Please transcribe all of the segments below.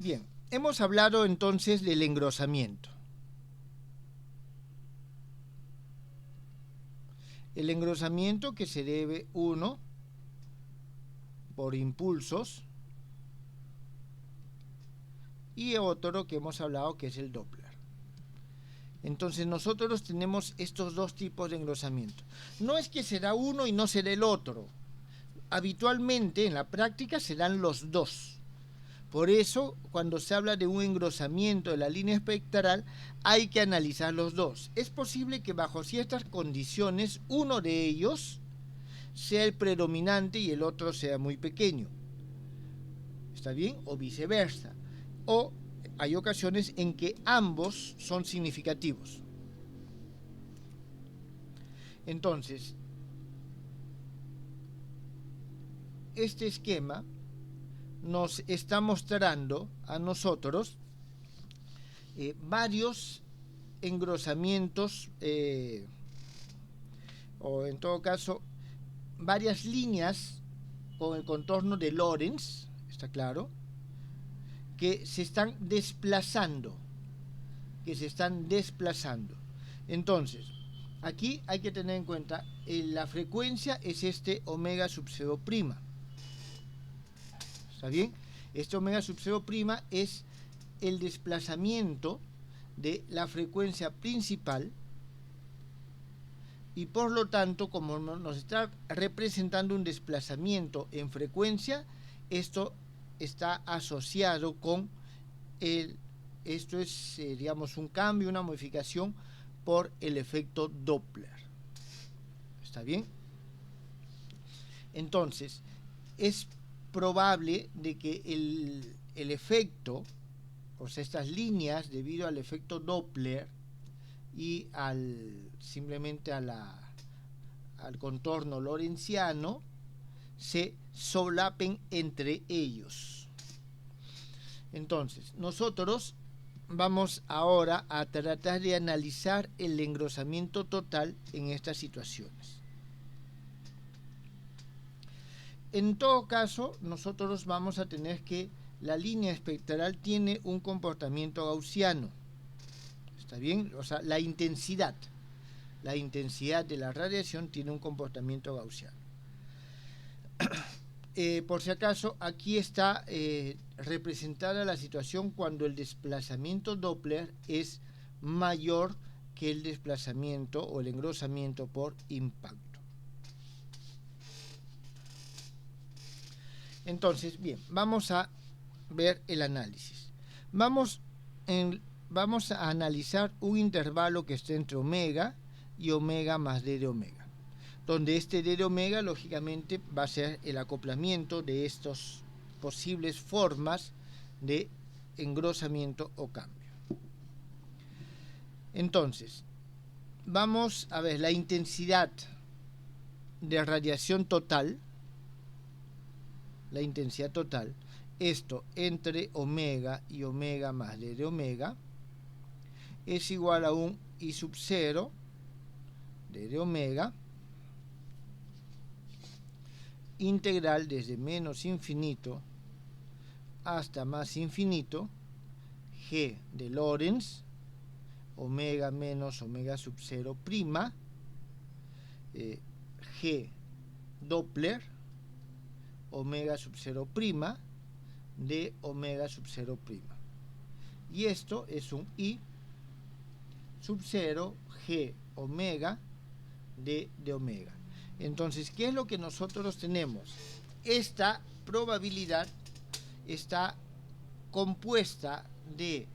Bien, hemos hablado entonces del engrosamiento. El engrosamiento que se debe, uno, por impulsos, y otro que hemos hablado que es el Doppler. Entonces nosotros tenemos estos dos tipos de engrosamiento. No es que será uno y no será el otro. Habitualmente en la práctica serán los dos. Por eso, cuando se habla de un engrosamiento de la línea espectral, hay que analizar los dos. Es posible que bajo ciertas condiciones uno de ellos sea el predominante y el otro sea muy pequeño. ¿Está bien? O viceversa. O hay ocasiones en que ambos son significativos. Entonces, este esquema nos está mostrando a nosotros varios engrosamientos o en todo caso varias líneas con el contorno de Lorentz, está claro, que se están desplazando, Entonces, aquí hay que tener en cuenta la frecuencia es este omega sub 0'. ¿Está bien? Este omega sub 0' es el desplazamiento de la frecuencia principal y por lo tanto, como nos está representando un desplazamiento en frecuencia, esto está asociado con esto es, digamos, un cambio, una modificación por el efecto Doppler. ¿Está bien? Entonces, es probable de que el efecto, o sea, estas líneas, debido al efecto Doppler y simplemente al contorno lorentziano, se solapen entre ellos. Entonces, nosotros vamos ahora a tratar de analizar el engrosamiento total en estas situaciones. En todo caso, nosotros vamos a tener que la línea espectral tiene un comportamiento gaussiano. ¿Está bien? O sea, la intensidad de la radiación tiene un comportamiento gaussiano. Por si acaso, aquí está representada la situación cuando el desplazamiento Doppler es mayor que el desplazamiento o el engrosamiento por impacto. Entonces, bien, vamos a ver el análisis. Vamos a analizar un intervalo que esté entre omega y omega más d de omega, donde este d de omega lógicamente va a ser el acoplamiento de estas posibles formas de engrosamiento o cambio. Entonces, vamos a ver la intensidad de radiación total, esto entre omega y omega más d de omega, es igual a un I sub 0 d de omega integral desde menos infinito hasta más infinito g de Lorentz omega menos omega sub 0 prima g Doppler omega sub 0 prima de omega sub 0 prima, y esto es un I sub 0 g omega de omega. Entonces, ¿qué es lo que nosotros tenemos? Esta probabilidad está compuesta de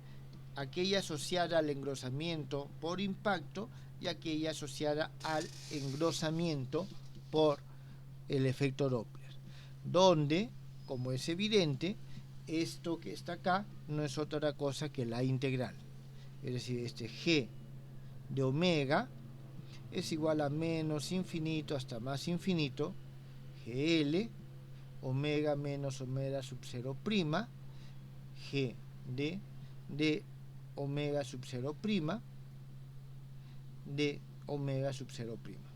aquella asociada al engrosamiento por impacto y aquella asociada al engrosamiento por el efecto Doppler, donde, como es evidente, esto que está acá no es otra cosa que la integral, es decir, este g de omega es igual a menos infinito hasta más infinito gl omega menos omega sub 0 prima g de omega sub 0 prima de omega sub 0 prima.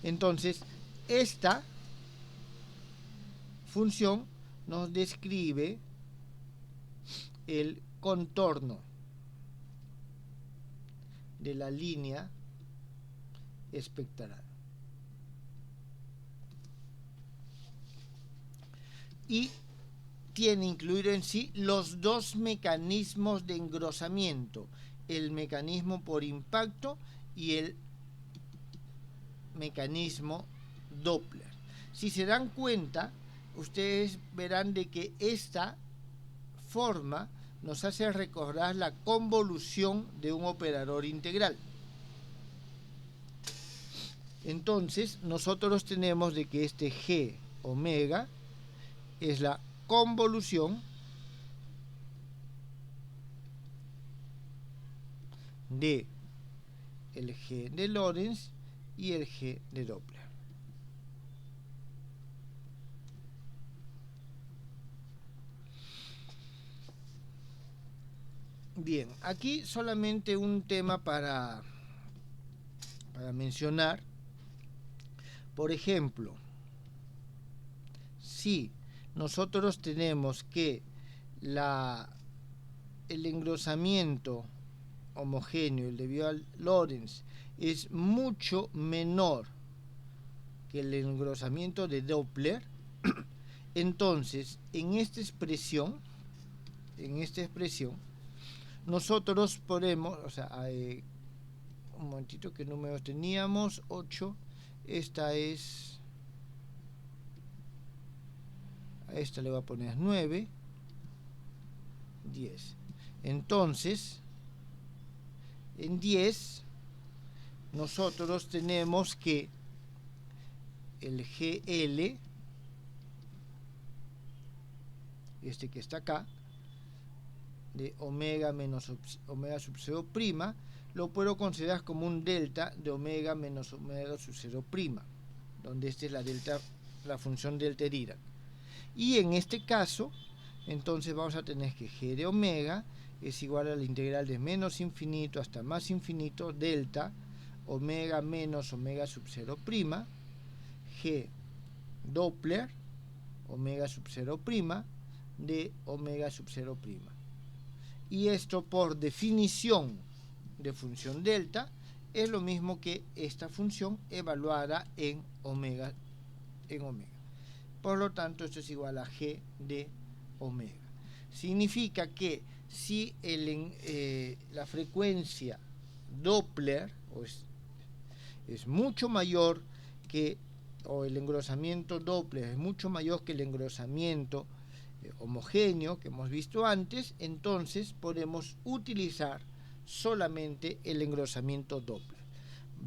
Entonces, esta función nos describe el contorno de la línea espectral. Y tiene incluido en sí los dos mecanismos de engrosamiento, el mecanismo por impacto y el mecanismo Doppler. Si se dan cuenta, ustedes verán de que esta forma nos hace recordar la convolución de un operador integral. Entonces, nosotros tenemos de que este G omega es la convolución de el G de Lorentz y el G de Doppler. Bien, aquí solamente un tema para mencionar. Por ejemplo, si nosotros tenemos que el engrosamiento homogéneo, el debido al Lorentz, es mucho menor que el engrosamiento de Doppler, entonces en esta expresión nosotros podemos, o sea, un momentito, ¿qué números teníamos? 8, esta es, a esta le voy a poner 9, 10. Entonces, en 10, nosotros tenemos que el GL, este que está acá, de omega menos omega sub 0 prima, lo puedo considerar como un delta de omega menos omega sub 0 prima, donde esta es la función delta Dirac. Y en este caso, entonces vamos a tener que G de omega es igual a la integral de menos infinito hasta más infinito delta omega menos omega sub 0 prima G Doppler omega sub 0 prima de omega sub 0 prima. Y esto, por definición de función delta, es lo mismo que esta función evaluada en omega. Por lo tanto, esto es igual a G de omega. Significa que si la frecuencia Doppler es mucho mayor que, o el engrosamiento Doppler es mucho mayor que el engrosamiento homogéneo que hemos visto antes, entonces podemos utilizar solamente el engrosamiento Doppler.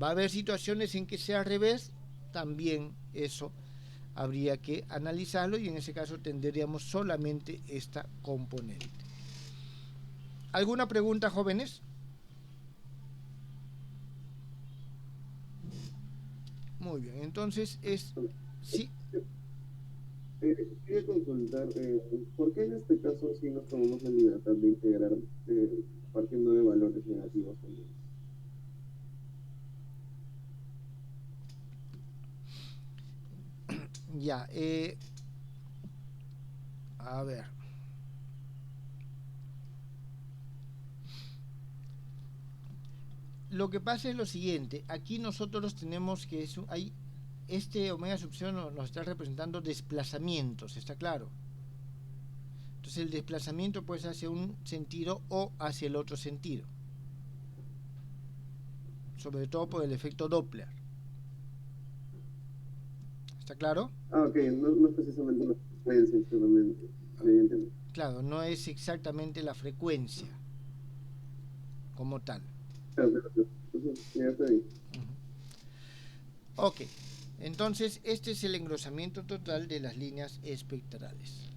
Va a haber situaciones en que sea al revés, también eso habría que analizarlo y en ese caso tendríamos solamente esta componente. ¿Alguna pregunta, jóvenes? Muy bien, entonces sí. Quería consultar, ¿por qué en este caso sí nos tomamos la libertad de integrar partiendo de valores negativos también? Ya, a ver. Lo que pasa es lo siguiente, aquí nosotros tenemos que este omega sub 0 nos está representando desplazamientos, ¿está claro? Entonces el desplazamiento puede ser hacia un sentido o hacia el otro sentido, sobre todo por el efecto Doppler. ¿Está claro? Ok, no es precisamente la frecuencia solamente. Claro, no es exactamente la frecuencia como tal. Claro. Ya está bien. Ok, entonces este es el engrosamiento total de las líneas espectrales.